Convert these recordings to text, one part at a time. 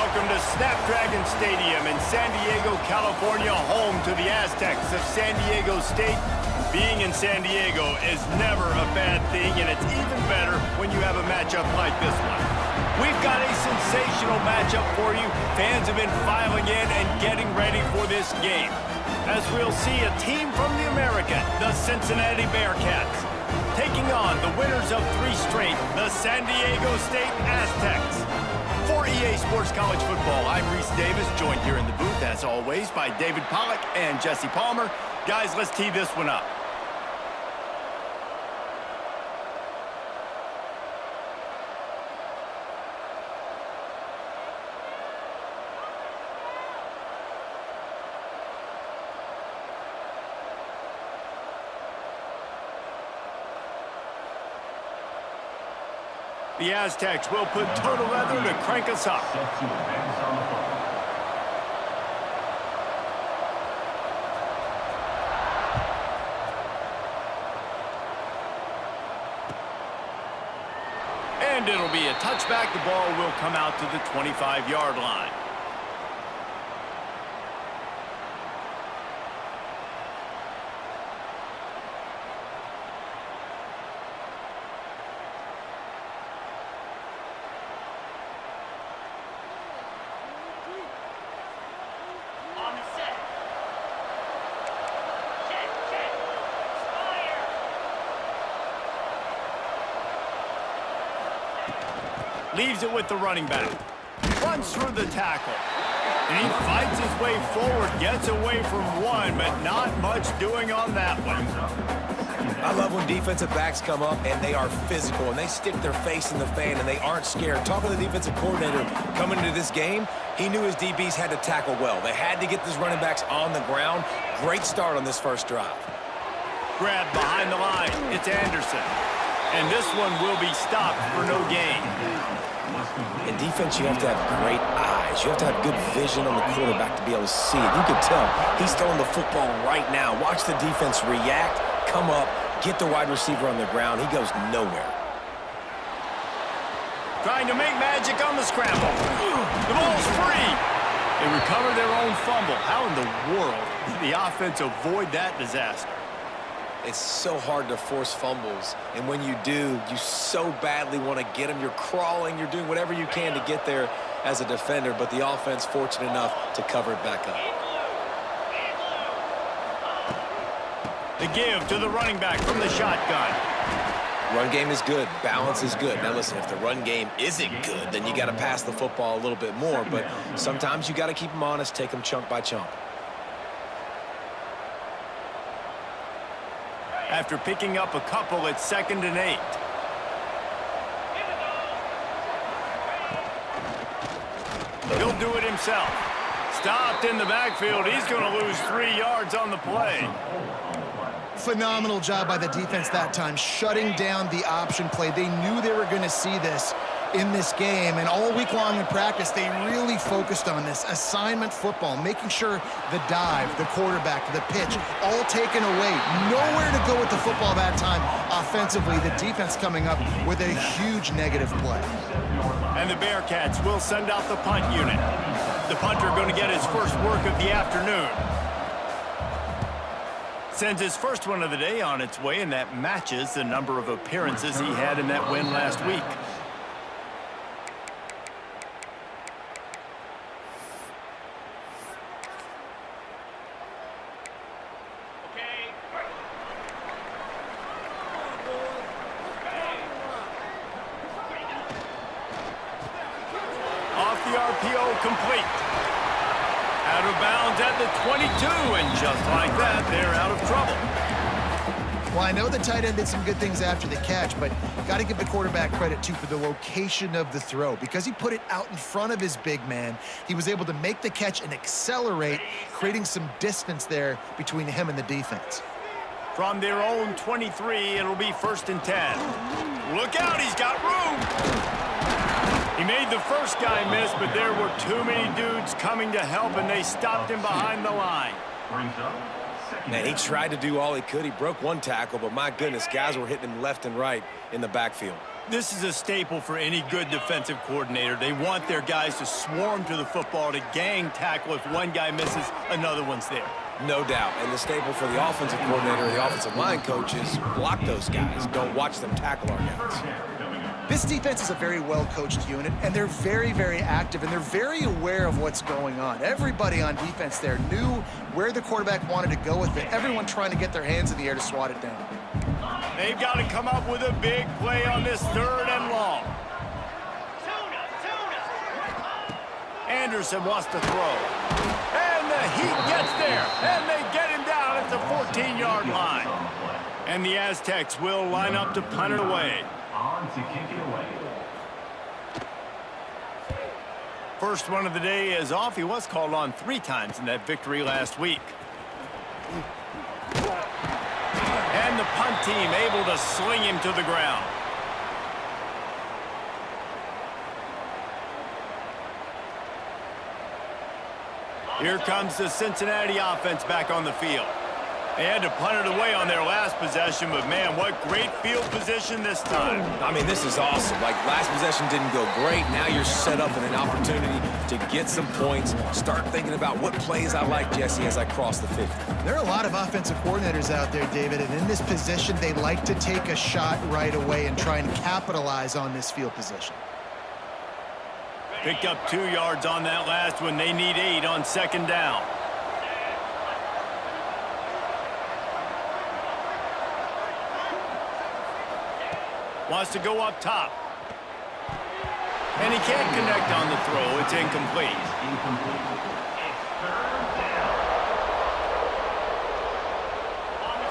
welcome to Snapdragon Stadium in San Diego, California, home to the Aztecs of San Diego State. Being in San Diego is never a bad thing, and it's even better when you have a matchup like this one. We've got a sensational matchup for you. Fans have been filing in and getting ready for this game, as we'll see a team from the American, the Cincinnati Bearcats, taking on the winners of 3 straight, the San Diego State Aztecs. For EA Sports College Football, I'm Reese Davis, joined here in the booth, as always, by David Pollack and Jesse Palmer. Guys, let's tee this one up. The Aztecs will put total leather to crank us up. And it'll be a touchback. The ball will come out to the 25-yard line. Leaves it with the running back. Runs through the tackle. And he fights his way forward, gets away from one, but not much doing on that one. I love when defensive backs come up and they are physical and they stick their face in the fan and they aren't scared. Talking to the defensive coordinator coming into this game, he knew his DBs had to tackle well. They had to get these running backs on the ground. Great start on this first drive. Grab behind the line. It's Anderson. And this one will be stopped for no gain. In defense, you have to have great eyes. You have to have good vision on the quarterback to be able to see it. You can tell he's throwing the football right now. Watch the defense react, come up, get the wide receiver on the ground. He goes nowhere. Trying to make magic on the scramble. The ball's free. They recover their own fumble. How in the world did the offense avoid that disaster? It's so hard to force fumbles, and when you do, you so badly want to get them. You're crawling, you're doing whatever you can to get there as a defender, but the offense fortunate enough to cover it back up. The give to the running back from the shotgun. Run game is good, balance is good. Now listen, if the run game isn't good, then you got to pass the football a little bit more, but sometimes you got to keep them honest, take them chunk by chunk. After picking up a couple, it's 2nd and 8. He'll do it himself. Stopped in the backfield. He's going to lose 3 yards on the play. Phenomenal job by the defense that time, shutting down the option play. They knew they were going to see this in this game, and all week long in practice, they really focused on this assignment football, making sure the dive, the quarterback, the pitch, all taken away. Nowhere to go with the football that time offensively. The defense coming up with a huge negative play. And the Bearcats will send out the punt unit. The punter going to get his first work of the afternoon. Sends his first one of the day on its way, and that matches the number of appearances he had in that win last week. Off the RPO, complete. Out of bounds at the 22, and just like that, they're out of trouble. Well, I know the tight end did some good things after the catch, but got to give the quarterback credit, too, for the location of the throw. Because he put it out in front of his big man, he was able to make the catch and accelerate, creating some distance there between him and the defense. From their own 23, it'll be 1st and 10. Look out, he's got room. He made the first guy miss, but there were too many dudes coming to help, and they stopped him behind the line. Man, he tried to do all he could. He broke one tackle, but my goodness, guys were hitting him left and right in the backfield. This is a staple for any good defensive coordinator. They want their guys to swarm to the football, to gang tackle. If one guy misses, another one's there. No doubt. And the staple for the offensive coordinator or the offensive line coach is block those guys. Don't watch them tackle our guys. This defense is a very well-coached unit, and they're very, very active, and they're very aware of what's going on. Everybody on defense there knew where the quarterback wanted to go with it. Everyone trying to get their hands in the air to swat it down. They've got to come up with a big play on this 3rd and long. Anderson wants to throw. And the heat gets there. And they get him down at the 14-yard line. And the Aztecs will line up to punt it away. On to kick it away. First one of the day is off. He was called on 3 times in that victory last week. And the punt team able to sling him to the ground. Here comes the Cincinnati offense back on the field. They had to punt it away on their last possession, but man, what great field position this time. I mean, this is awesome. Like, last possession didn't go great. Now you're set up in an opportunity to get some points. Start thinking about what plays I like, Jesse, as I cross the 50. There are a lot of offensive coordinators out there, David, and in this position, they like to take a shot right away and try and capitalize on this field position. Picked up 2 yards on that last one. They need 8 on 2nd down. Wants to go up top. And he can't connect on the throw. It's incomplete.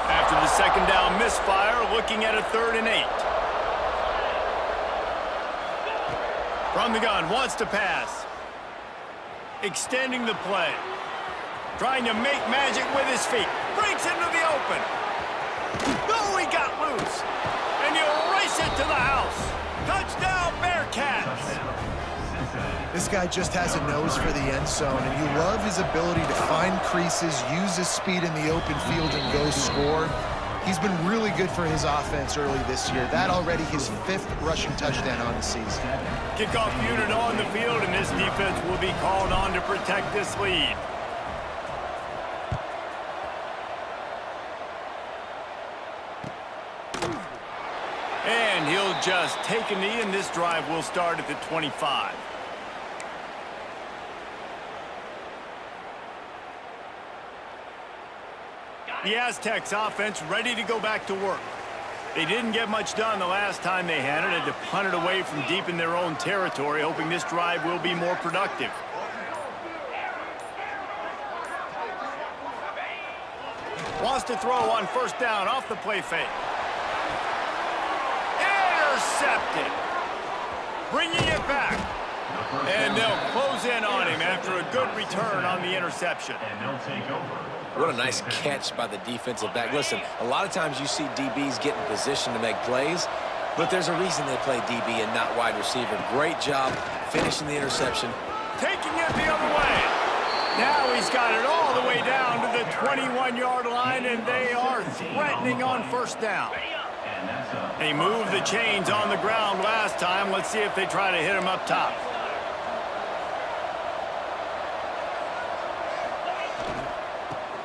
After the 2nd down misfire, looking at a 3rd and 8. From the gun, wants to pass. Extending the play. Trying to make magic with his feet. Breaks into the open. Oh, he got loose. And he'll race it to the house. Touchdown, Bearcats. This guy just has a nose for the end zone, and you love his ability to find creases, use his speed in the open field, and go score. He's been really good for his offense early this year. That already his 5th rushing touchdown on the season. Kickoff unit on the field, and this defense will be called on to protect this lead. And he'll just take a knee, and this drive will start at the 25. The Aztecs offense ready to go back to work. They didn't get much done the last time they had it. Had to punt it away from deep in their own territory, hoping this drive will be more productive. Wants to throw on 1st down off the play fake. Intercepted. Bringing it back. And they'll close in on him after a good return on the interception. And they'll take over. What a nice catch by the defensive back. Listen, a lot of times you see DBs get in position to make plays, but there's a reason they play DB and not wide receiver. Great job finishing the interception. Taking it the other way. Now he's got it all the way down to the 21-yard line, and they are threatening on 1st down. They moved the chains on the ground last time. Let's see if they try to hit him up top.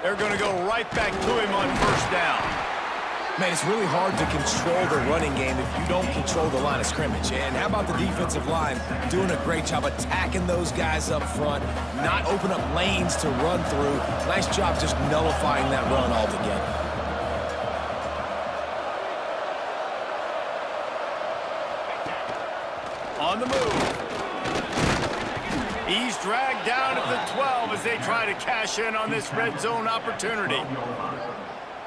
They're going to go right back to him on 1st down. Man, it's really hard to control the running game if you don't control the line of scrimmage. And how about the defensive line doing a great job attacking those guys up front, not open up lanes to run through. Nice job just nullifying that run altogether. On the move. He's dragged down at the 12 as they try to cash in on this red zone opportunity.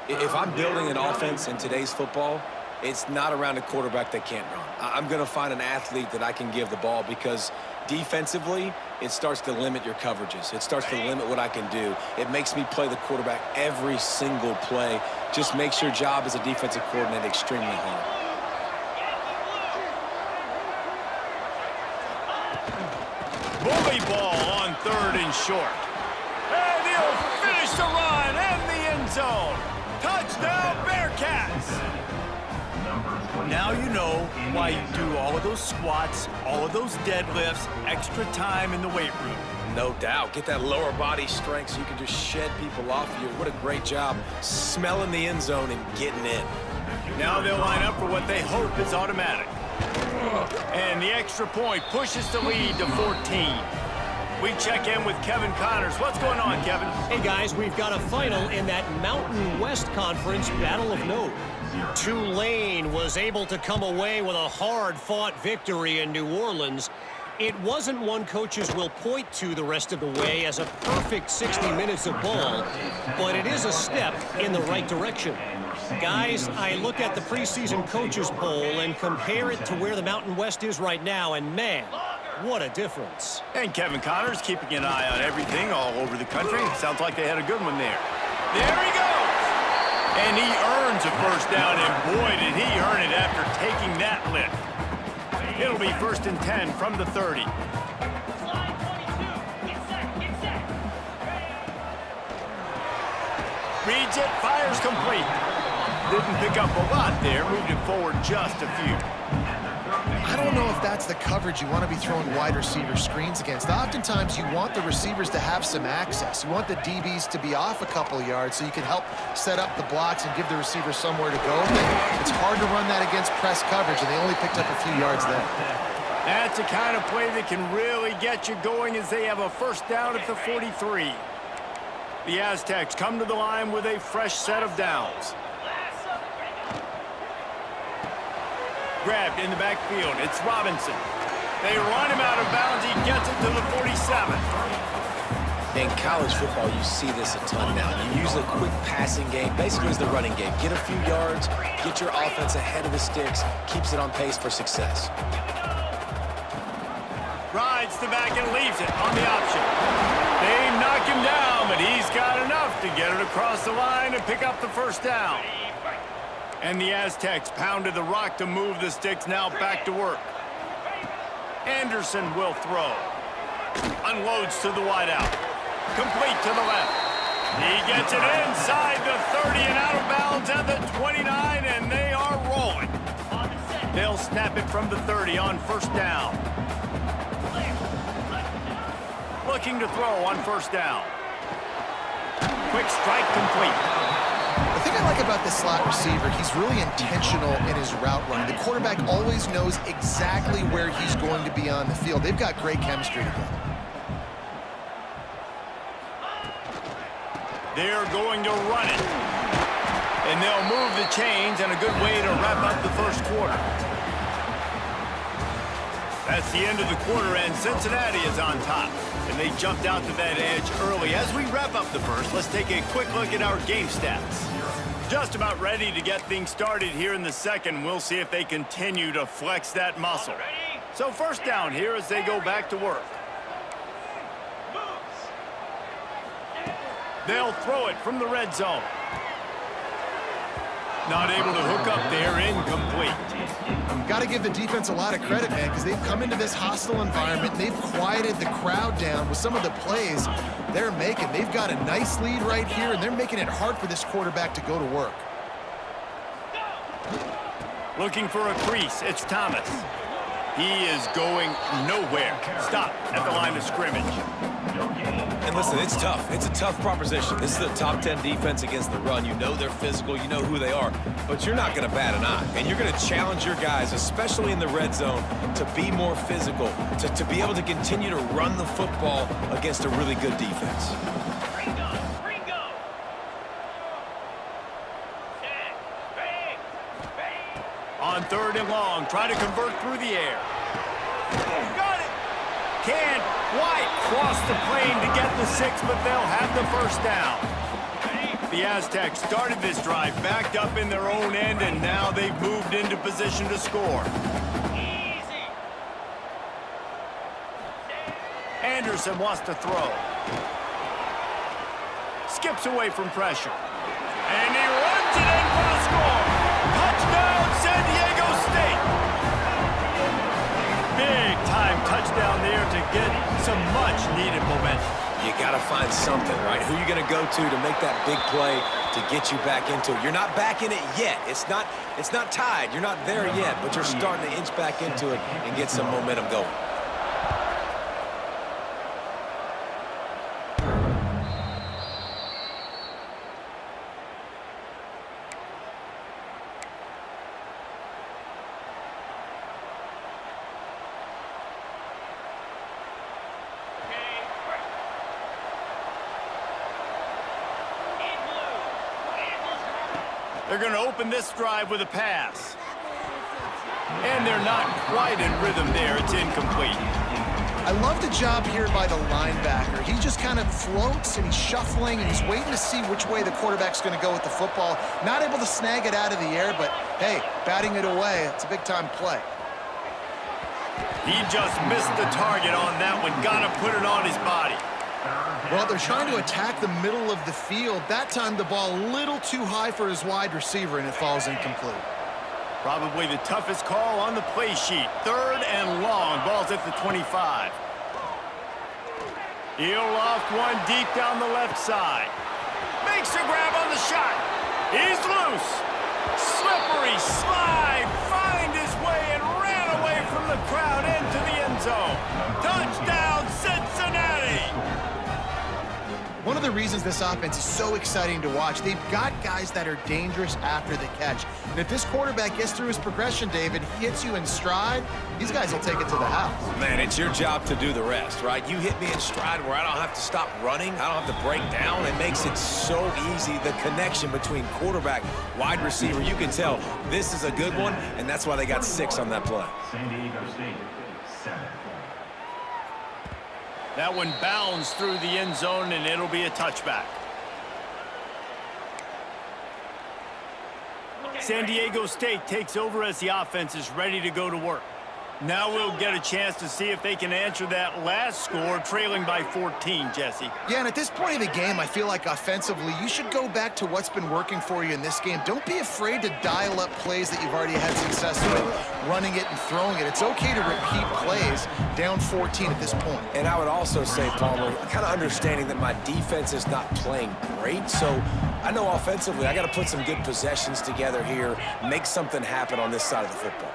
If I'm building an offense in today's football, it's not around a quarterback that can't run. I'm going to find an athlete that I can give the ball because defensively, it starts to limit your coverages. It starts to limit what I can do. It makes me play the quarterback every single play. Just makes your job as a defensive coordinator extremely hard. Bully ball on 3rd and short. And he'll finish the run and the end zone. Touchdown, Bearcats! Number 20. Now you know why you do all of those squats, all of those deadlifts, extra time in the weight room. No doubt. Get that lower body strength so you can just shed people off you. What a great job smelling the end zone and getting in. Now they'll line up for what they hope is automatic. And the extra point pushes the lead to 14. We check in with Kevin Connors. What's going on, Kevin? Hey, guys, we've got a final in that Mountain West Conference Battle of Note. Tulane was able to come away with a hard-fought victory in New Orleans. It wasn't one coaches will point to the rest of the way as a perfect 60 minutes of ball, but it is a step in the right direction. Guys, I look at the preseason coaches poll and compare it to where the Mountain West is right now, and man, what a difference. And Kevin Connors keeping an eye on everything all over the country. Sounds like they had a good one there. There he goes! And he earns a first down, and boy, did he earn it after taking that lift. It'll be 1st and 10 from the 30. Reads it, fires complete. Didn't pick up a lot there, moved it forward just a few. I don't know if that's the coverage you want to be throwing wide receiver screens against. Oftentimes, you want the receivers to have some access. You want the DBs to be off a couple yards so you can help set up the blocks and give the receiver somewhere to go. But it's hard to run that against press coverage, and they only picked up a few yards there. That's the kind of play that can really get you going as they have a first down at the 43. The Aztecs come to the line with a fresh set of downs. Grabbed in the backfield. It's Robinson. They run him out of bounds. He gets it to the 47. In college football, you see this a ton now. You use a quick passing game, basically as the running game. Get a few yards, get your offense ahead of the sticks, keeps it on pace for success. Rides the back and leaves it on the option. They knock him down, but he's got enough to get it across the line and pick up the first down. And the Aztecs pounded the rock to move the sticks, now back to work. Anderson will throw. Unloads to the wideout. Complete to the left. He gets it inside the 30 and out of bounds at the 29, and they are rolling. They'll snap it from the 30 on first down. Looking to throw on first down. Quick strike complete. The thing I like about this slot receiver, he's really intentional in his route running. The quarterback always knows exactly where he's going to be on the field. They've got great chemistry together. They're going to run it. And they'll move the chains, and a good way to wrap up the first quarter. That's the end of the quarter, and Cincinnati is on top. And they jumped out to that edge early. As we wrap up the first, let's take a quick look at our game stats. Just about ready to get things started here in the second. We'll see if they continue to flex that muscle. So first down here as they go back to work. They'll throw it from the red zone. Not able to hook up there, incomplete. Got to give the defense a lot of credit, man, because they've come into this hostile environment. They've quieted the crowd down with some of the plays they're making. They've got a nice lead right here, and they're making it hard for this quarterback to go to work. Looking for a crease. It's Thomas. He is going nowhere. Stop at the line of scrimmage. And listen, it's tough. It's a tough proposition. This is a top 10 defense against the run. You know they're physical. You know who they are. But you're not going to bat an eye. And you're going to challenge your guys, especially in the red zone, to be more physical, to be able to continue to run the football against a really good defense. On third and long, try to convert through the air. Got it. Can't quite cross the plane to get the 6, but they'll have the first down. The Aztecs started this drive backed up in their own end, and now they've moved into position to score. Anderson wants to throw. Skips away from pressure. And he runs it in for a score. Touchdown, San Diego State. Big-time touchdown there to get some much-needed momentum. You got to find something, right? Who are you going to go to make that big play to to get you back into it. You're not back in it yet. It's not tied. You're not there yet, but you're starting to inch back into it and get some momentum going. They're going to open this drive with a pass. And they're not quite in rhythm there. It's incomplete. I love the job here by the linebacker. He just kind of floats, and he's shuffling, and he's waiting to see which way the quarterback's going to go with the football. Not able to snag it out of the air, but, hey, batting it away, it's a big-time play. He just missed the target on that one. Got to put it on his body. Well, they're trying to attack the middle of the field. That time, the ball a little too high for his wide receiver, and it falls incomplete. Probably the toughest call on the play sheet. 3rd and long. Ball's at the 25. He'll loft one deep down the left side. Makes a grab on the shot. He's loose. Slippery slide. Find his way and ran away from the crowd into the end zone. Touchdown, Cincinnati! One of the reasons this offense is so exciting to watch, they've got guys that are dangerous after the catch. And if this quarterback gets through his progression, David, hits you in stride, these guys will take it to the house. Man, it's your job to do the rest, right? You hit me in stride where I don't have to stop running. I don't have to break down. It makes it so easy, the connection between quarterback, wide receiver. You can tell this is a good one, and that's why they got 6 on that play. San Diego State, 7. That one bounds through the end zone, and it'll be a touchback. San Diego State takes over as the offense is ready to go to work. Now we'll get a chance to see if they can answer that last score, trailing by 14, Jesse. Yeah, and at this point of the game, I feel like offensively, you should go back to what's been working for you in this game. Don't be afraid to dial up plays that you've already had success with, running it and throwing it. It's okay to repeat plays down 14 at this point. And I would also say, Palmer, kind of understanding that my defense is not playing great, so I know offensively I got to put some good possessions together here, make something happen on this side of the football.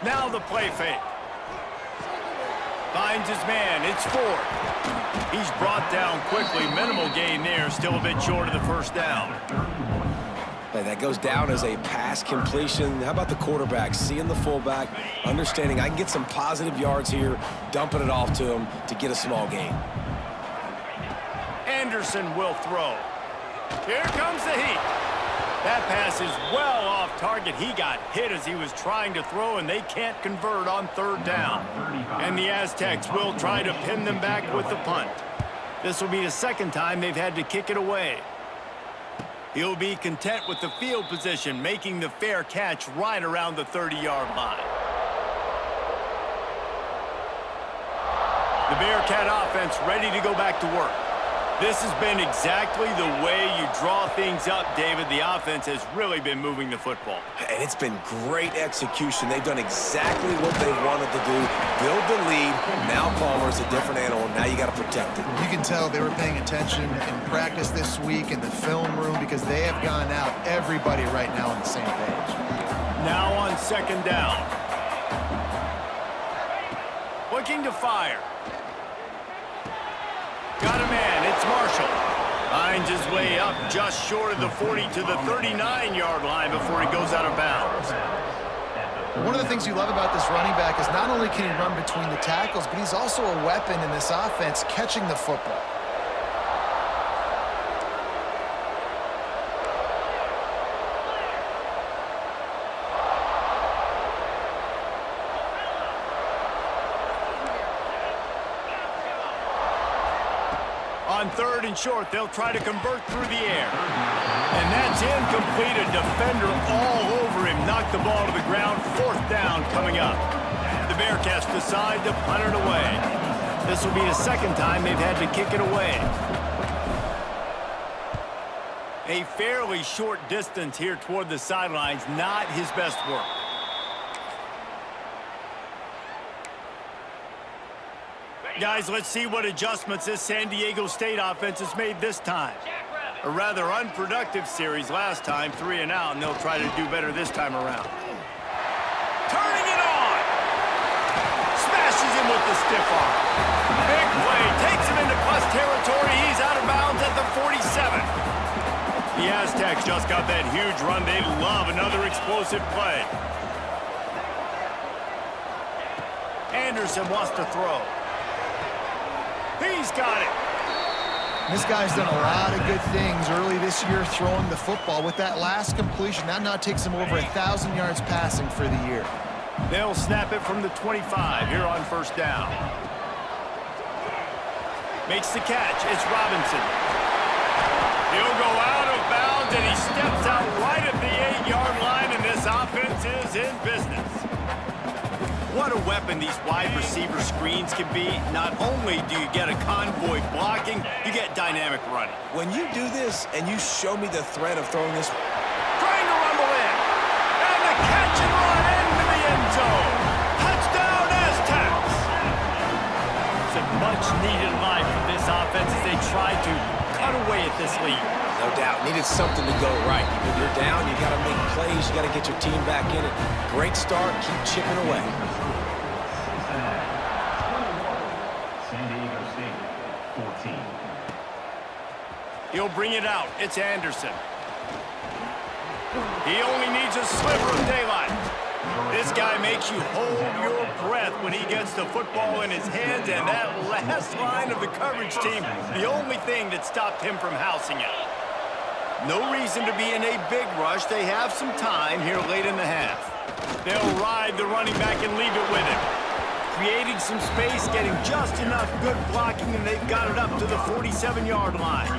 Now the play fake. Finds his man. It's 4th. He's brought down quickly. Minimal gain there. Still a bit short of the first down. Hey, that goes down as a pass completion. How about the quarterback seeing the fullback, understanding I can get some positive yards here, dumping it off to him to get a small gain. Anderson will throw. Here comes the heat. That pass is well off target. He got hit as he was trying to throw, and they can't convert on 3rd down. And the Aztecs will try to pin them back with the punt. This will be the 2nd time they've had to kick it away. He'll be content with the field position, making the fair catch right around the 30-yard line. The Bearcat offense ready to go back to work. This has been exactly the way you draw things up, David. The offense has really been moving the football. And it's been great execution. They've done exactly what they wanted to do. Build the lead. Now Palmer's a different animal. Now you got to protect it. You can tell they were paying attention in practice this week in the film room because they have gone out, everybody right now on the same page. Now on 2nd down. Looking to fire. Got a man, it's Marshall. Finds his way up just short of the 40 to the 39-yard line before he goes out of bounds. One of the things you love about this running back is not only can he run between the tackles, but he's also a weapon in this offense catching the football. On 3rd and short, they'll try to convert through the air. And that's incomplete. A defender all over him. Knocked the ball to the ground. 4th down coming up. The Bearcats decide to punt it away. This will be the 2nd time they've had to kick it away. A fairly short distance here toward the sidelines. Not his best work. Guys, let's see what adjustments this San Diego State offense has made this time. A rather unproductive series last time, 3 and out, and they'll try to do better this time around. Turning it on! Smashes him with the stiff arm. Big play, takes him into plus territory. He's out of bounds at the 47. The Aztecs just got that huge run. They love another explosive play. Anderson wants to throw. He's got it. This guy's done a lot of good things early this year throwing the football. With that last completion, that now takes him over 1,000 yards passing for the year. They'll snap it from the 25 here on first down. Makes the catch. It's Robinson. He'll go out of bounds, and he steps out right at the 8-yard line, and this offense is in business. What a weapon these wide receiver screens can be. Not only do you get a convoy blocking, you get dynamic running. When you do this and you show me the threat of throwing this... Trying to rumble in. And the catch and run into the end zone. Touchdown, Aztecs. It's a much-needed life for this offense as they try to cut away at this lead. No doubt. Needed something to go right. When you're down, you got to make plays. You got to get your team back in it. Great start. Keep chipping away. San Diego State, 14. He'll bring it out. It's Anderson. He only needs a sliver of daylight. This guy makes you hold your breath when he gets the football in his hands, and that last line of the coverage team, the only thing that stopped him from housing it. No reason to be in a big rush. They have some time here late in the half. They'll ride the running back and leave it with him. Creating some space, getting just enough good blocking, and they've got it up to the 47-yard line.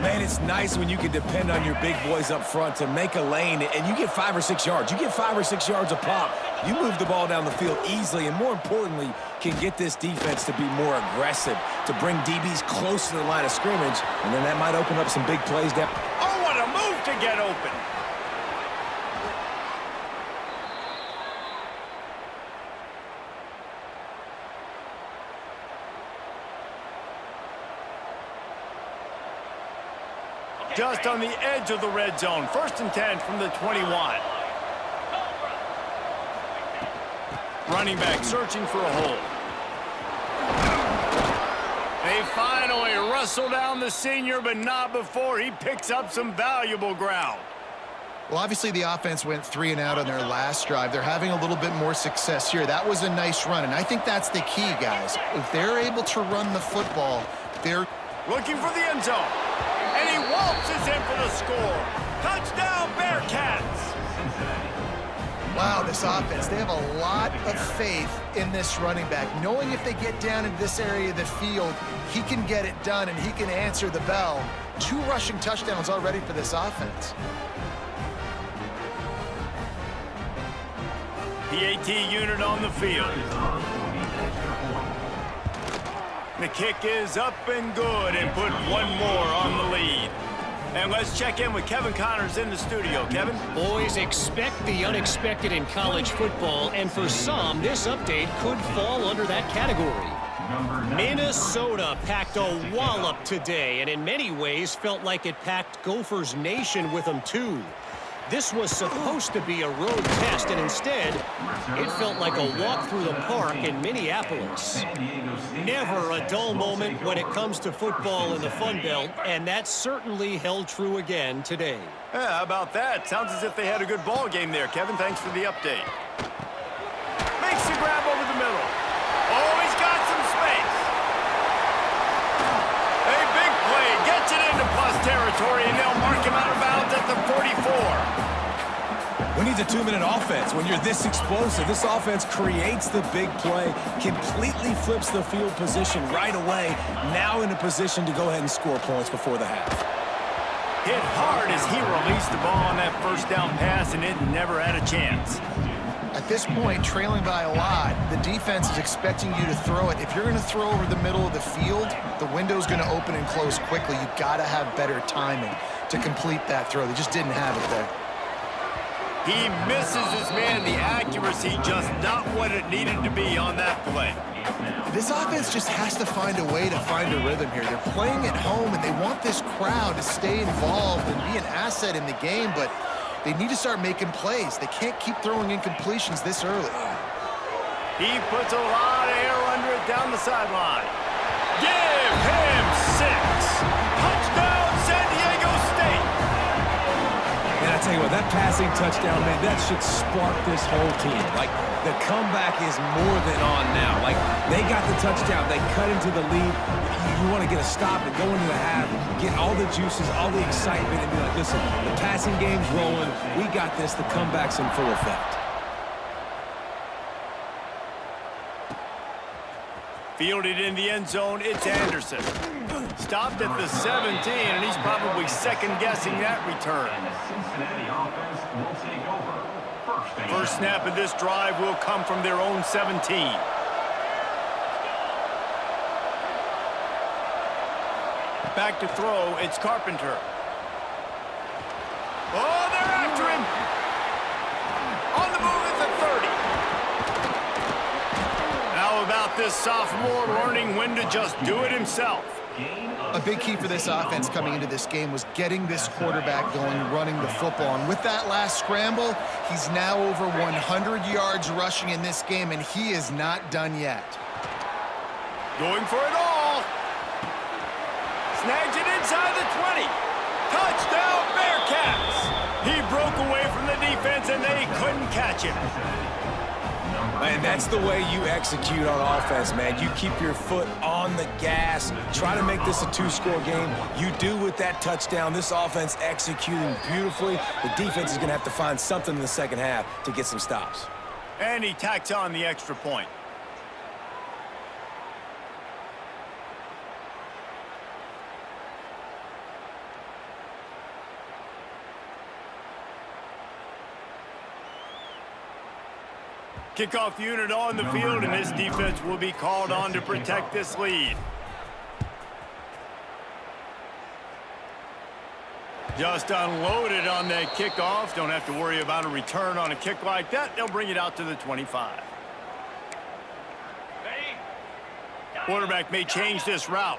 Man, it's nice when you can depend on your big boys up front to make a lane, and you get 5 or 6 yards. You get 5 or 6 yards a pop. You move the ball down the field easily, and more importantly, can get this defense to be more aggressive, to bring DBs close to the line of scrimmage, and then that might open up some big plays down. Oh, what a move to get open. Just on the edge of the red zone. 1st and 10 from the 21. Running back searching for a hole. They finally wrestle down the senior, but not before he picks up some valuable ground. Well, obviously the offense went 3 and out on their last drive. They're having a little bit more success here. That was a nice run, and I think that's the key, guys. If they're able to run the football, they're looking for the end zone. And he waltzes in for the score. Touchdown, Bearcats! Wow, this offense, they have a lot of faith in this running back, knowing if they get down into this area of the field, he can get it done and he can answer the bell. 2 rushing touchdowns already for this offense. PAT unit on the field. The kick is up and good, and put 1 more on the lead. And let's check in with Kevin Connors in the studio. Kevin? Boys, expect the unexpected in college football, and for some, this update could fall under that category. Minnesota packed a wallop today, and in many ways felt like it packed Gophers Nation with them too. This was supposed to be a road test, and instead, it felt like a walk through the park in Minneapolis. Never a dull moment when it comes to football in the Fun Belt, and that certainly held true again today. Yeah, how about that? Sounds as if they had a good ball game there, Kevin. Thanks for the update. Makes the grab over the middle. Oh, he's got some space. A big play. Gets it into plus territory, and they'll mark him out of bounds at the 44. Who needs a 2-minute offense? When you're this explosive, this offense creates the big play, completely flips the field position right away, now in a position to go ahead and score points before the half. Hit hard as he released the ball on that first down pass, and it never had a chance. At this point, trailing by a lot, the defense is expecting you to throw it. If you're going to throw over the middle of the field, the window's going to open and close quickly. You've got to have better timing to complete that throw. They just didn't have it there. He misses his man. The accuracy accuracy just not what it needed to be on that play. This offense just has to find a way to find a rhythm here. They're playing at home, and they want this crowd to stay involved and be an asset in the game, but they need to start making plays. They can't keep throwing incompletions this early. He puts a lot of air under it down the sideline. Give him 6. Touchdown, San Diego State. And I tell you what, that passing touchdown, man, that should spark this whole team. Like, the comeback is more than on now. Like, they got the touchdown. They cut into the lead. You want to get a stop and go into the half, get all the juices, all the excitement, and be like, listen, the passing game's rolling. We got this. The comeback's in full effect. Fielded in the end zone, it's Anderson. Stopped at the 17, and he's probably second-guessing that return. And the Cincinnati offense will take over. First snap of this drive will come from their own 17. Back to throw, it's Carpenter. Oh, they're after him! On the move at the 30. How about this sophomore learning when to just do it himself? A big key for this offense coming into this game was getting this quarterback going, running the football. And with that last scramble, he's now over 100 yards rushing in this game, and he is not done yet. Going for it all. Snags it inside the 20. Touchdown, Bearcats. He broke away from the defense, and they couldn't catch him. And that's the way you execute on offense, man. You keep your foot on the gas. Try to make this a 2-score game. You do with that touchdown. This offense executing beautifully. The defense is going to have to find something in the second half to get some stops. And he tacks on the extra point. Kickoff unit on the field, and this defense will be called on to protect this lead. Just unloaded on that kickoff. Don't have to worry about a return on a kick like that. They'll bring it out to the 25. Quarterback may change this route.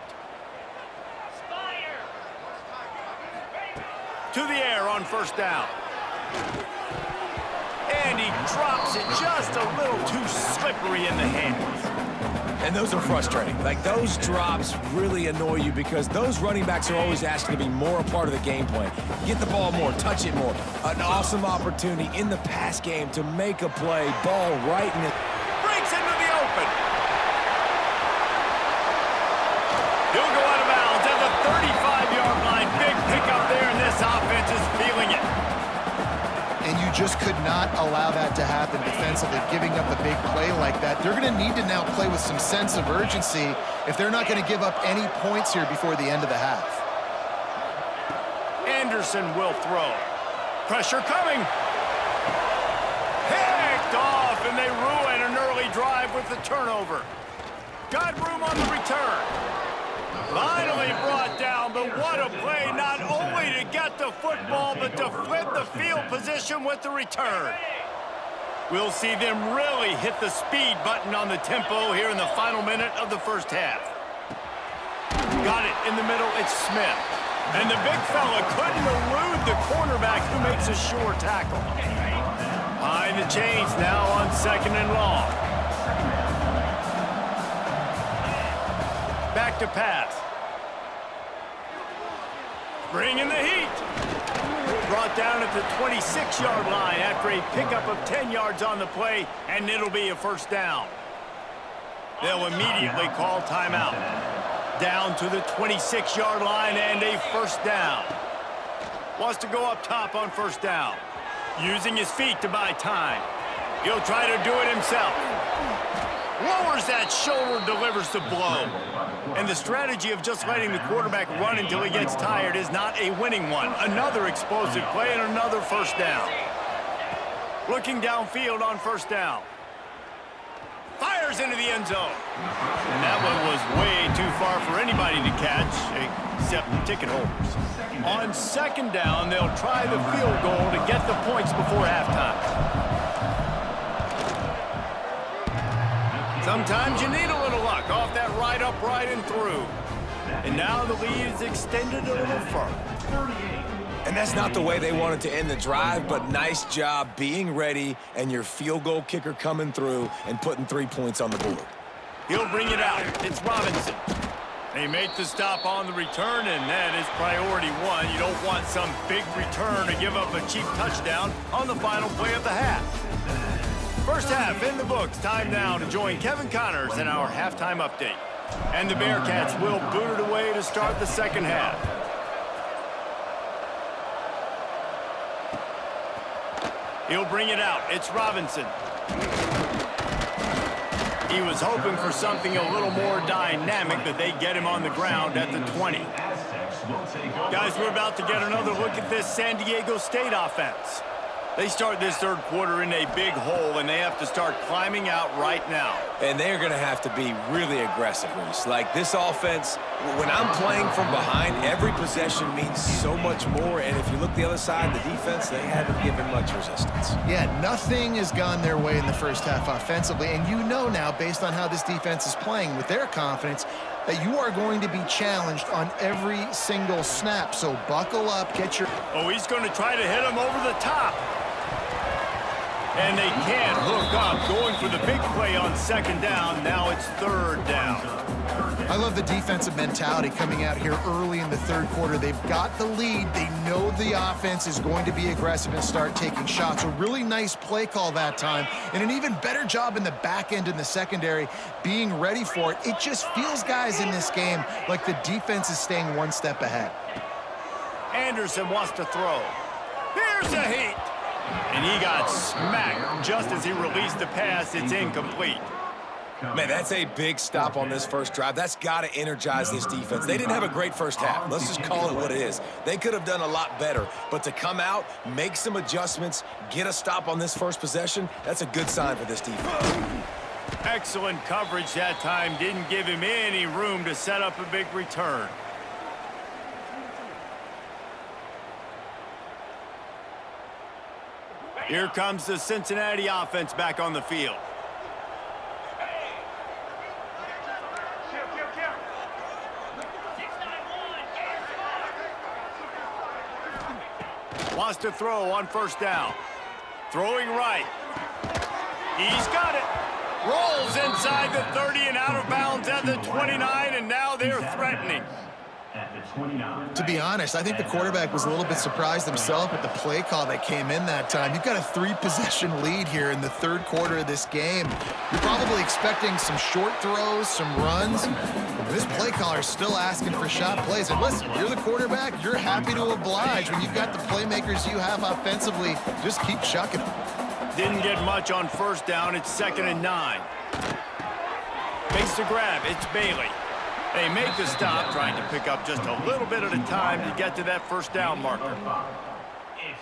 To the air on first down. And he drops it just a little too slippery in the hands. And those are frustrating. Like, those drops really annoy you because those running backs are always asking to be more a part of the game plan. Get the ball more, touch it more. An awesome opportunity in the pass game to make a play. Ball right in it. Breaks into the open. He'll go out of bounds at the 35-yard line. Big pickup there, and this offense is feeling it. And you just could not allow that to happen defensively, giving up a big play like that. They're going to need to now play with some sense of urgency if they're not going to give up any points here before the end of the half. Anderson will throw. Pressure coming. Picked off, and they ruin an early drive with the turnover. Got room on the return. Finally brought down, but what a play, not only to get the football, but to flip the field position with the return. We'll see them really hit the speed button on the tempo here in the final minute of the first half. Got it in the middle, it's Smith. And the big fella couldn't elude the cornerback who makes a sure tackle. Behind the chains now on second and long. Back to pass. Bringing the heat. Brought down at the 26-yard line after a pickup of 10 yards on the play, and it'll be a first down. They'll immediately call timeout. Down to the 26-yard line and a first down. Wants to go up top on first down. Using his feet to buy time. He'll try to do it himself. Lowers that shoulder, delivers the blow. And the strategy of just letting the quarterback run until he gets tired is not a winning one. Another explosive play and another first down. Looking downfield on first down. Fires into the end zone. And that one was way too far for anybody to catch, except ticket holders. On second down, they'll try the field goal to get the points before halftime. Sometimes you need a little luck off that right upright and through. And now the lead is extended a little further. And that's not the way they wanted to end the drive, but nice job being ready and your field goal kicker coming through and putting 3 points on the board. He'll bring it out. It's Robinson. They make the stop on the return, and that is priority one. You don't want some big return to give up a cheap touchdown on the final play of the half. First half in the books. Time now to join Kevin Connors in our halftime update. And the Bearcats will boot it away to start the second half. He'll bring it out. It's Robinson. He was hoping for something a little more dynamic, but they get him on the ground at the 20. Guys, we're about to get another look at this San Diego State offense. They start this third quarter in a big hole, and they have to start climbing out right now. And they're going to have to be really aggressive, Reese. Like this offense, when I'm playing from behind, every possession means so much more. And if you look the other side, the defense, they haven't given much resistance. Yeah, nothing has gone their way in the first half offensively. And you know now, based on how this defense is playing with their confidence, that you are going to be challenged on every single snap. So buckle up, get your... Oh, he's going to try to hit him over the top. And they can't hook up, going for the big play on second down. Now it's third down. I love the defensive mentality coming out here early in the third quarter. They've got the lead. They know the offense is going to be aggressive and start taking shots. A really nice play call that time, and an even better job in the back end in the secondary being ready for it. It just feels, guys, in this game like the defense is staying one step ahead. Anderson wants to throw. Here's a heat. And he got smacked just as he released the pass. It's incomplete. Man, that's a big stop on this first drive. That's got to energize this defense. They didn't have a great first half. Let's just call it what it is. They could have done a lot better. But to come out, make some adjustments, get a stop on this first possession, that's a good sign for this defense. Excellent coverage that time. Didn't give him any room to set up a big return. Here comes the Cincinnati offense back on the field. Wants to throw on first down. Throwing right. He's got it. Rolls inside the 30 and out of bounds at the 29, and now they're threatening. To be honest, I think the quarterback was a little bit surprised himself at the play call that came in that time. You've got a 3-possession lead here in the third quarter of this game. You're probably expecting some short throws, some runs. This play caller is still asking for shot plays. And listen, you're the quarterback. You're happy to oblige. When you've got the playmakers you have offensively, just keep chucking them. Didn't get much on first down. It's 2nd and 9. Makes the grab. It's Bailey. They make the stop, trying to pick up just a little bit at a time to get to that first down marker.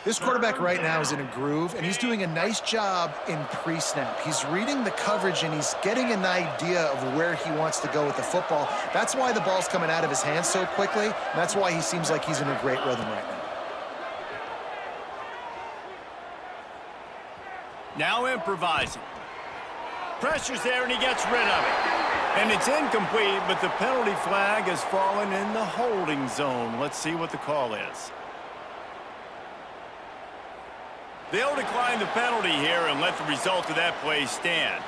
This quarterback right now is in a groove, and he's doing a nice job in pre-snap. He's reading the coverage, and he's getting an idea of where he wants to go with the football. That's why the ball's coming out of his hands so quickly. And that's why he seems like he's in a great rhythm right now. Now improvising. Pressure's there, and he gets rid of it. And it's incomplete, but the penalty flag has fallen in the holding zone. Let's see what the call is. They'll decline the penalty here and let the result of that play stand.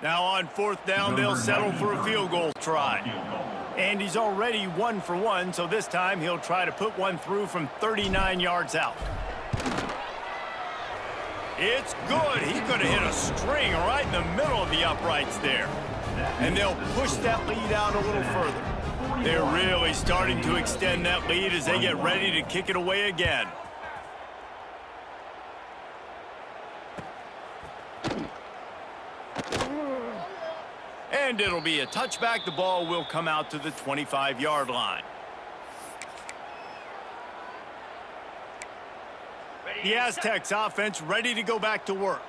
Now on fourth down, they'll settle for a field goal try. And he's already 1 for 1, so this time he'll try to put one through from 39 yards out. It's good. He could have hit a string right in the middle of the uprights there. And they'll push that lead out a little further. They're really starting to extend that lead as they get ready to kick it away again. And it'll be a touchback. The ball will come out to the 25-yard line. The Aztecs offense ready to go back to work.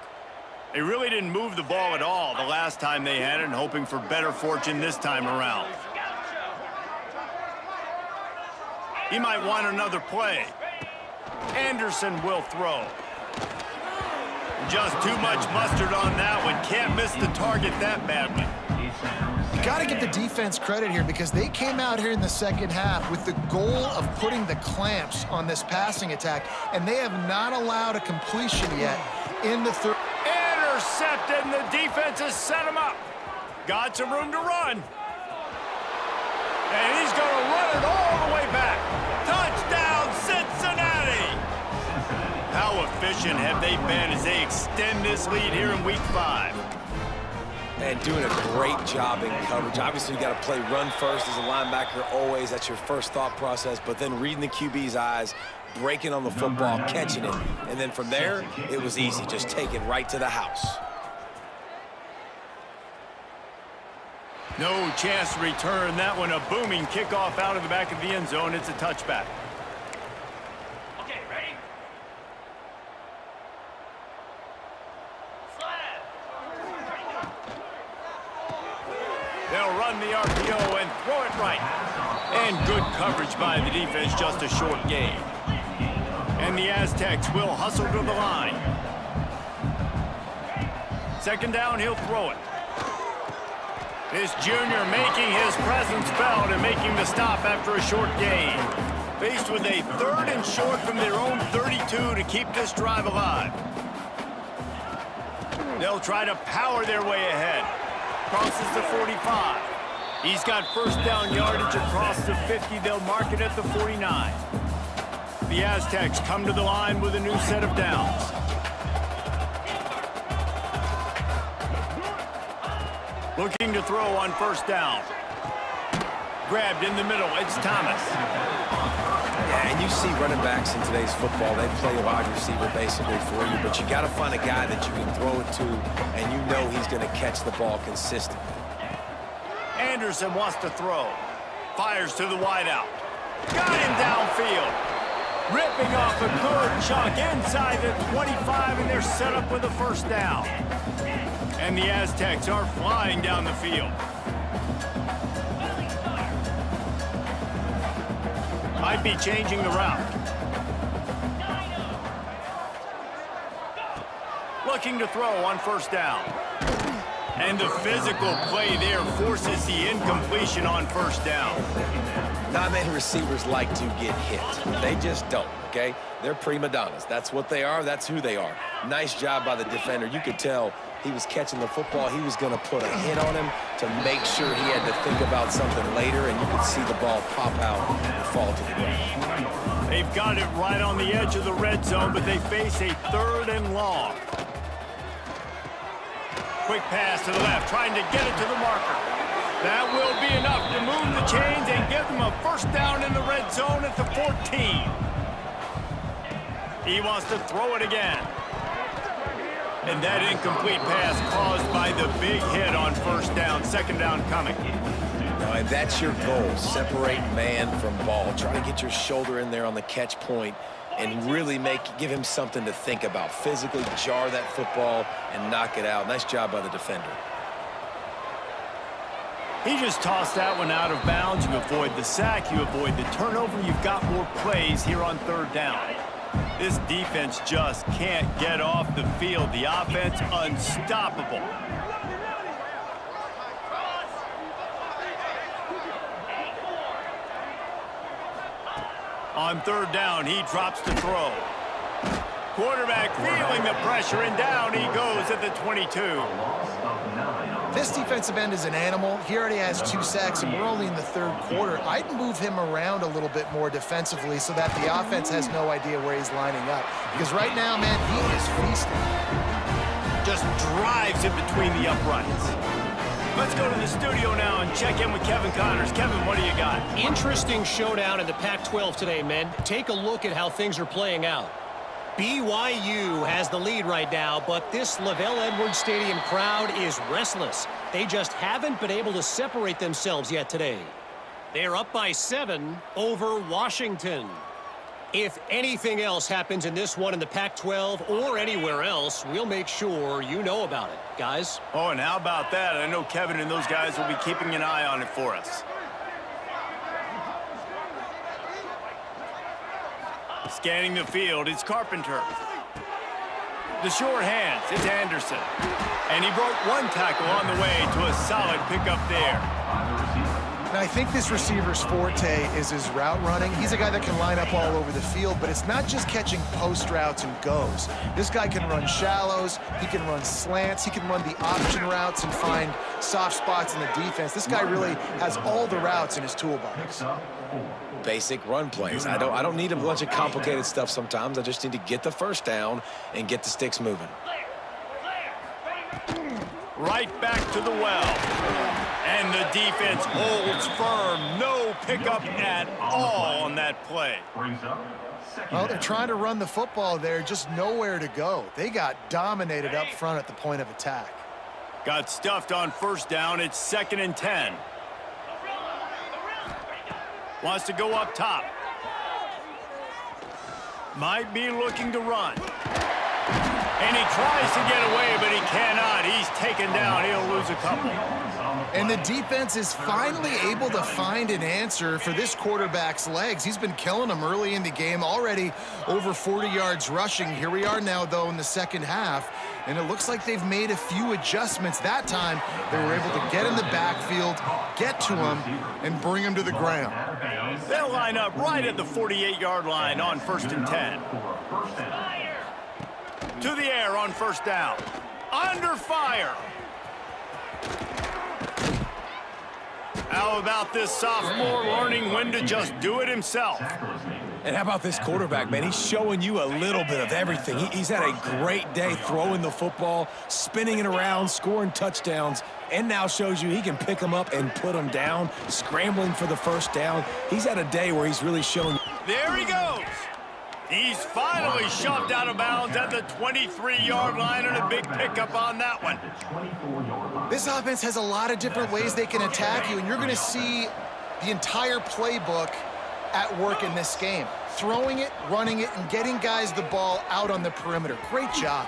They really didn't move the ball at all the last time they had it, and hoping for better fortune this time around. He might want another play. Anderson will throw. Just too much mustard on that one. Can't miss the target that badly. You got to give the defense credit here because they came out here in the second half with the goal of putting the clamps on this passing attack, and they have not allowed a completion yet in the third. Intercepted, and the defense has set him up. Got some room to run. And he's going to run it all the way back. Touchdown, Cincinnati! How efficient have they been as they extend this lead here in Week 5? And doing a great job in coverage. Obviously, you got to play run first as a linebacker always. That's your first thought process. But then reading the QB's eyes, breaking on the football, catching it. And then from there, it was easy. Just take it right to the house. No chance to return that one. A booming kickoff out of the back of the end zone. It's a touchback. Okay, ready? They'll run the RPO and throw it right. And good coverage by the defense, just a short gain. And the Aztecs will hustle to the line. Second down, he'll throw it. This junior making his presence felt and making the stop after a short gain. Faced with a 3rd and short from their own 32 to keep this drive alive. They'll try to power their way ahead. Crosses the 45. He's got first down yardage across the 50. They'll mark it at the 49. The Aztecs come to the line with a new set of downs. Looking to throw on first down. Grabbed in the middle. It's Thomas. Yeah, and you see running backs in today's football, they play a wide receiver basically for you, but you got to find a guy that you can throw it to, and you know he's going to catch the ball consistently. Anderson wants to throw. Fires to the wideout. Got him downfield. Ripping off a good chunk inside the 25, and they're set up with a first down. And the Aztecs are flying down the field. Might be changing the route. Looking to throw on first down. And the physical play there forces the incompletion on first down. Not many receivers like to get hit. They just don't, okay? They're prima donnas. That's what they are. That's who they are. Nice job by the defender. You could tell he was catching the football. He was going to put a hit on him to make sure he had to think about something later, and you could see the ball pop out and fall to the ground. They've got it right on the edge of the red zone, but they face a 3rd and long. Quick pass to the left, trying to get it to the marker. That will be enough to move the chains and give them a first down in the red zone at the 14. He wants to throw it again. And that incomplete pass caused by the big hit on first down. Second down coming. Now, if that's your goal, separate man from ball. Try to get your shoulder in there on the catch point and really give him something to think about. Physically jar that football and knock it out. Nice job by the defender. He just tossed that one out of bounds. You avoid the sack, you avoid the turnover. You've got more plays here on 3rd down. This defense just can't get off the field. The offense unstoppable. On 3rd down, he drops to throw. Quarterback feeling the pressure, and down he goes at the 22. This defensive end is an animal. He already has 2 sacks, and we're only in the 3rd quarter. I'd move him around a little bit more defensively so that the offense has no idea where he's lining up. Because right now, man, he is feasting. Just drives it between the uprights. Let's go to the studio now and check in with Kevin Connors. Kevin, what do you got? Interesting showdown in the Pac-12 today, men. Take a look at how things are playing out. BYU has the lead right now, but this LaVell Edwards Stadium crowd is restless. They just haven't been able to separate themselves yet today. They're up by 7 over Washington. If anything else happens in this one in the Pac-12 or anywhere else, we'll make sure you know about it, guys. Oh, and how about that? I know Kevin and those guys will be keeping an eye on it for us. Scanning the field, it's Carpenter. The short hands, it's Anderson. And he broke one tackle on the way to a solid pickup there. Now, I think this receiver's forte is his route running. He's a guy that can line up all over the field, but it's not just catching post routes and goes. This guy can run shallows, he can run slants, he can run the option routes and find soft spots in the defense. This guy really has all the routes in his toolbox. Basic run plays. I don't need a bunch of complicated stuff sometimes. I just need to get the first down and get the sticks moving. Right back to the well. And the defense holds firm. No pickup at all on that play. Well, they're trying to run the football there, just nowhere to go. They got dominated up front at the point of attack. Got stuffed on first down. It's 2nd and 10. Wants to go up top. Might be looking to run. And he tries to get away, but he cannot. He's taken down. He'll lose a couple. And the defense is finally able to find an answer for this quarterback's legs. He's been killing them early in the game, already over 40 yards rushing. Here we are now, though, in the second half. And it looks like they've made a few adjustments. That time, they were able to get in the backfield, get to him, and bring him to the ground. They'll line up right at the 48-yard line on 1st and 10. To the air on first down. Under fire. How about this sophomore learning when to just do it himself? And how about this quarterback, man? He's showing you a little bit of everything. He's had a great day throwing the football, spinning it around, scoring touchdowns, and now shows you he can pick them up and put them down, scrambling for the first down. He's had a day where he's really shown. There he goes. He's finally shoved out of bounds at the 23-yard line, and a big pickup on that one. This offense has a lot of different ways they can attack you, and you're going to see the entire playbook at work in this game. Throwing it, running it, and getting guys the ball out on the perimeter. Great job.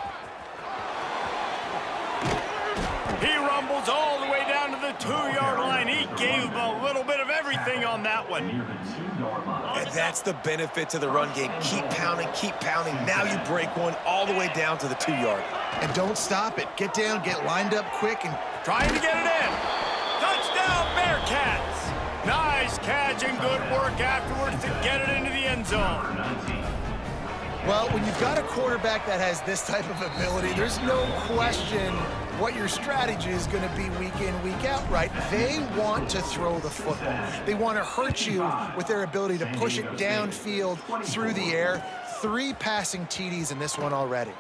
He rumbles all the way down to the 2-yard line. He gave him a little bit of everything on that one. And that's the benefit to the run game. Keep pounding, keep pounding. Now you break one all the way down to the 2-yard. And don't stop it. Get down, get lined up quick, and trying to get it in. Touchdown, Bearcats. Nice catch and good work afterwards to get it into the end zone. Well, when you've got a quarterback that has this type of ability, there's no question what your strategy is going to be week in, week out, right? They want to throw the football. They want to hurt you with their ability to push it downfield through the air. 3 passing TDs in this one already.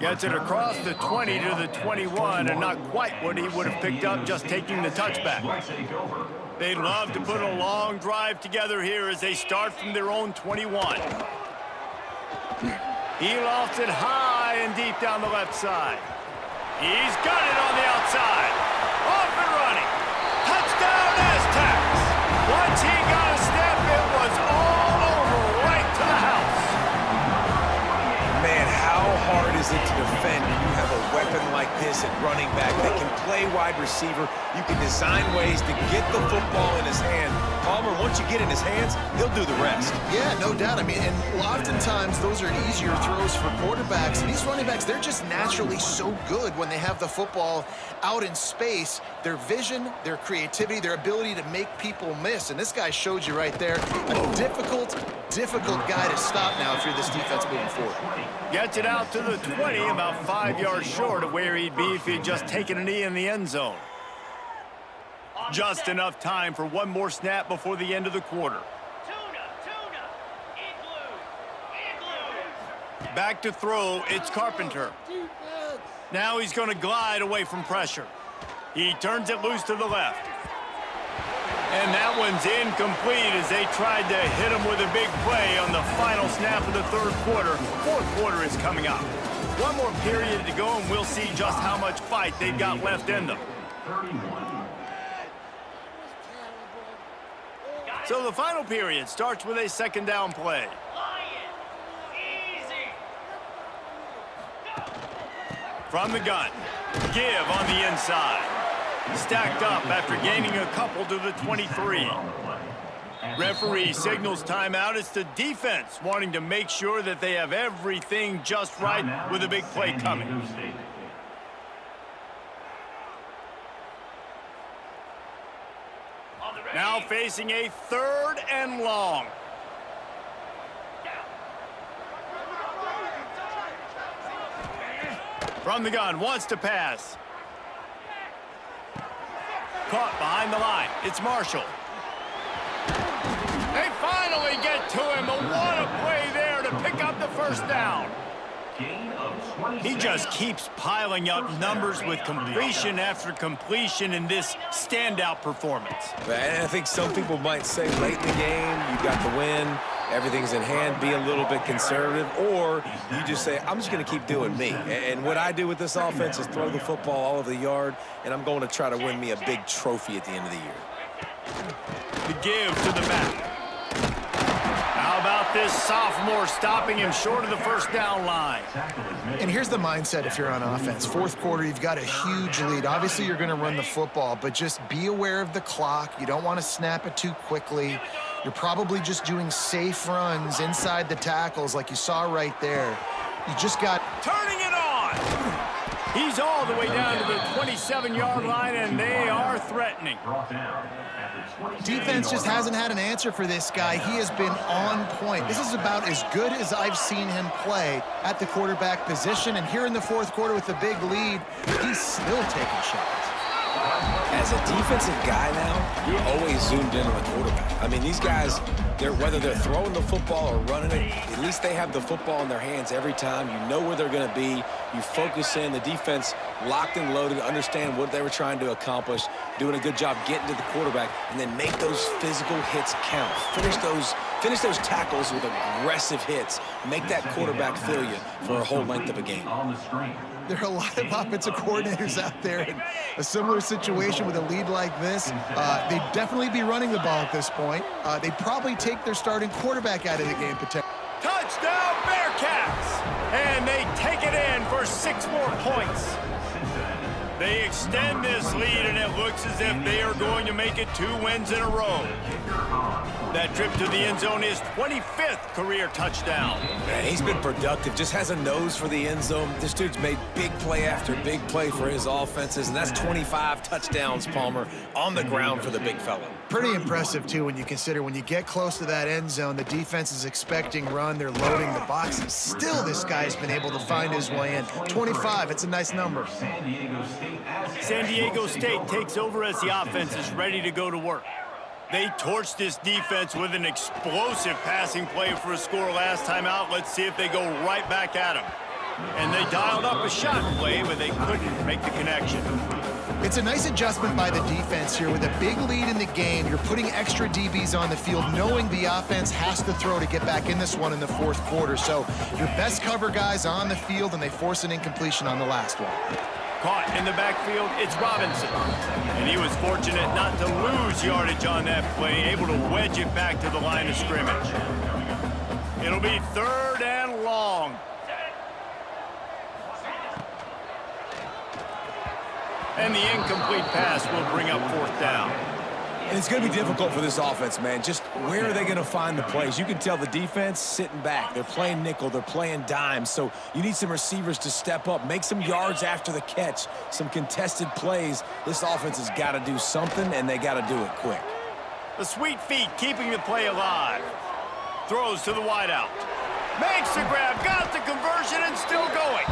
Gets it across the 20 to the 21, and not quite what he would have picked up just taking the touchback. They'd love to put a long drive together here as they start from their own 21. He lofts it high and deep down the left side. He's got it on the outside. Off and running. Touchdown, Aztecs. Once he got a step, it was all over right to the house. Man, how hard is it to defend when you have a weapon like this at running back that can play wide receiver? You can design ways to get the football in his hand. Palmer, once you get in his hands, he'll do the rest. Yeah, no doubt. I mean, and oftentimes those are easier throws for quarterbacks. And these running backs, they're just naturally so good when they have the football out in space. Their vision, their creativity, their ability to make people miss. And this guy showed you right there, a difficult guy to stop now if you're this defense moving forward. Gets it out to the 20, about 5 yards short of where he'd be if he'd just taken a knee in the end zone. Just enough time for one more snap before the end of the quarter. Back to throw, it's Carpenter. Now he's going to glide away from pressure. He turns it loose to the left. And that one's incomplete as they tried to hit him with a big play on the final snap of the third quarter. Fourth quarter is coming up. One more period to go, and we'll see just how much fight they've got left in them. So the final period starts with a 2nd down play. From the gun, give on the inside. Stacked up after gaining a couple to the 23. Referee signals timeout. It's the defense wanting to make sure that they have everything just right with a big play coming. Now facing a 3rd and long. From the gun, wants to pass. Caught behind the line. It's Marshall. They finally get to him. But what a play there to pick up the first down. He just keeps piling up numbers with completion after completion in this standout performance. And I think some people might say late in the game, you got the win, everything's in hand, be a little bit conservative, or you just say, I'm just going to keep doing me. And what I do with this offense is throw the football all over the yard, and I'm going to try to win me a big trophy at the end of the year. The give to the back. How about this sophomore stopping him short of the first down line? And here's the mindset if you're on offense. 4th quarter, you've got a huge lead. Obviously, you're going to run the football, but just be aware of the clock. You don't want to snap it too quickly. You're probably just doing safe runs inside the tackles like you saw right there. You just got... Turning it on! He's all the way down to the 27-yard line, and they are threatening. Defense just hasn't had an answer for this guy. He has been on point. This is about as good as I've seen him play at the quarterback position. And here in the 4th quarter with the big lead, he's still taking shots. As a defensive guy now, you're always zoomed in on the quarterback. I mean, these guys, whether they're throwing the football or running it, at least they have the football in their hands every time. You know where they're going to be. You focus in. The defense locked and loaded, understand what they were trying to accomplish, doing a good job getting to the quarterback, and then make those physical hits count. Finish those tackles with aggressive hits. Make that quarterback feel you for a whole length of a game. There are a lot of offensive coordinators out there in a similar situation with a lead like this. They'd definitely be running the ball at this point. They'd probably take their starting quarterback out of the game potentially. Touchdown, Bearcats! And they take it in for 6 more points. They extend this lead, and it looks as if they are going to make it 2 wins in a row. That trip to the end zone is 25th career touchdown. Man, he's been productive, just has a nose for the end zone. This dude's made big play after big play for his offenses, and that's 25 touchdowns, Palmer, on the ground for the big fella. Pretty impressive, too, when you consider when you get close to that end zone, the defense is expecting run, they're loading the box, and still this guy's been able to find his way in. 25, it's a nice number. San Diego State takes over as the offense is ready to go to work. They torched this defense with an explosive passing play for a score last time out. Let's see if they go right back at him. And they dialed up a shot play, but they couldn't make the connection. It's a nice adjustment by the defense here. With a big lead in the game, you're putting extra DBs on the field, knowing the offense has to throw to get back in this one in the 4th quarter. So your best cover guys on the field, and they force an incompletion on the last one. Caught in the backfield, it's Robinson. And he was fortunate not to lose yardage on that play, able to wedge it back to the line of scrimmage. It'll be 3rd and long. And the incomplete pass will bring up 4th down. And it's going to be difficult for this offense, man. Just where are they going to find the plays? You can tell the defense sitting back. They're playing nickel. They're playing dime. So you need some receivers to step up, make some yards after the catch, some contested plays. This offense has got to do something, and they got to do it quick. The sweet feet keeping the play alive. Throws to the wideout. Makes the grab, got the conversion, and still going.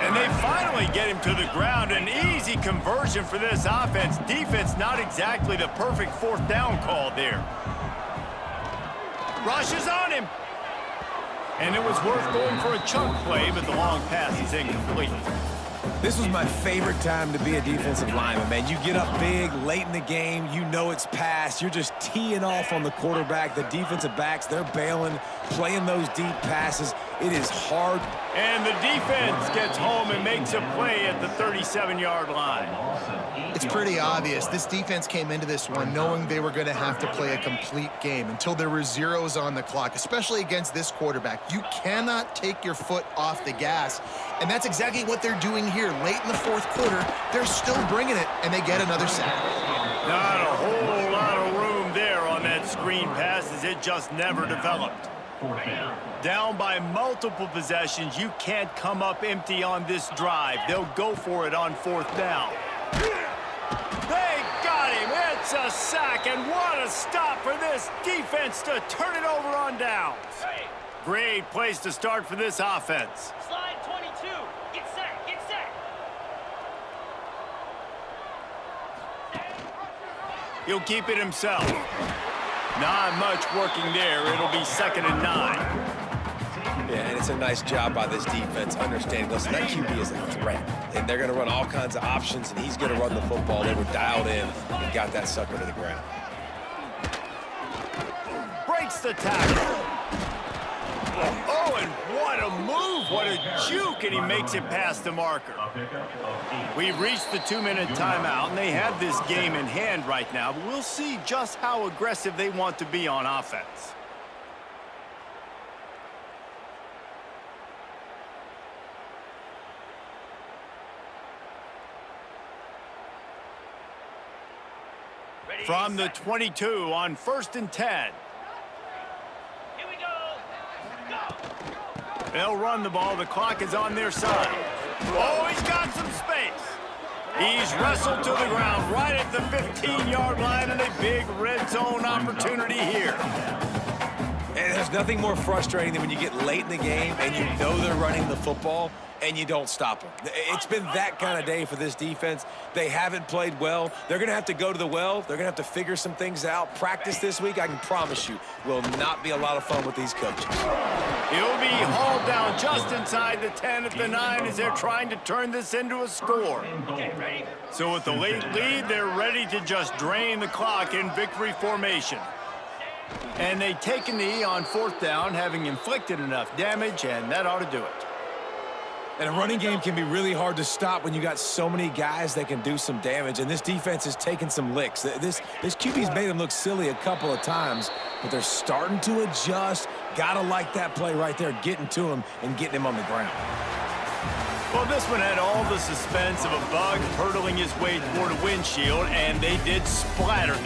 And they finally get him to the ground. An easy conversion for this offense. Defense not exactly the perfect 4th down call there. Rushes on him. And it was worth going for a chunk play, but the long pass is incomplete. This was my favorite time to be a defensive lineman, man. You get up big, late in the game, you know it's past. You're just teeing off on the quarterback. The defensive backs, they're bailing, playing those deep passes. It is hard. And the defense gets home and makes a play at the 37-yard line. It's pretty obvious. This defense came into this one knowing they were going to have to play a complete game until there were zeros on the clock, especially against this quarterback. You cannot take your foot off the gas, and that's exactly what they're doing here. Late in the 4th quarter, they're still bringing it, and they get another sack. Not a whole lot of room there on that screen pass. that just never developed. Down by multiple possessions, you can't come up empty on this drive. They'll go for it on 4th down. They got him. It's a sack, and what a stop for this defense to turn it over on downs. Great place to start for this offense. Slide 22. Get set. Get set. He'll keep it himself. Not much working there. It'll be 2nd and 9. Yeah, and it's a nice job by this defense understanding, listen, that QB is a threat, and they're going to run all kinds of options, and he's going to run the football. They were dialed in and got that sucker to the ground. Breaks the tackle. Oh, and what a move. What a juke, and he makes it past the marker. We've reached the 2-minute timeout, and they have this game in hand right now, but we'll see just how aggressive they want to be on offense. From the 22 on 1st and 10. Here we go. They'll run the ball. The clock is on their side. Oh, he's got some space. He's wrestled to the ground right at the 15-yard line, and a big red zone opportunity here. And there's nothing more frustrating than when you get late in the game and you know they're running the football and you don't stop them. It's been that kind of day for this defense. They haven't played well. They're going to have to go to the well. They're going to have to figure some things out. Practice this week, I can promise you, will not be a lot of fun with these coaches. He'll be hauled down just inside the 10 at the 9 as they're trying to turn this into a score. Okay, ready? So with the late lead, they're ready to just drain the clock in victory formation. And they take a knee on 4th down, having inflicted enough damage, and that ought to do it. And a running game can be really hard to stop when you got so many guys that can do some damage, and this defense is taking some licks. This QB's made them look silly a couple of times, but they're starting to adjust. Gotta like that play right there, getting to him and getting him on the ground. Well, this one had all the suspense of a bug hurtling his way toward a windshield, and they did splatter them.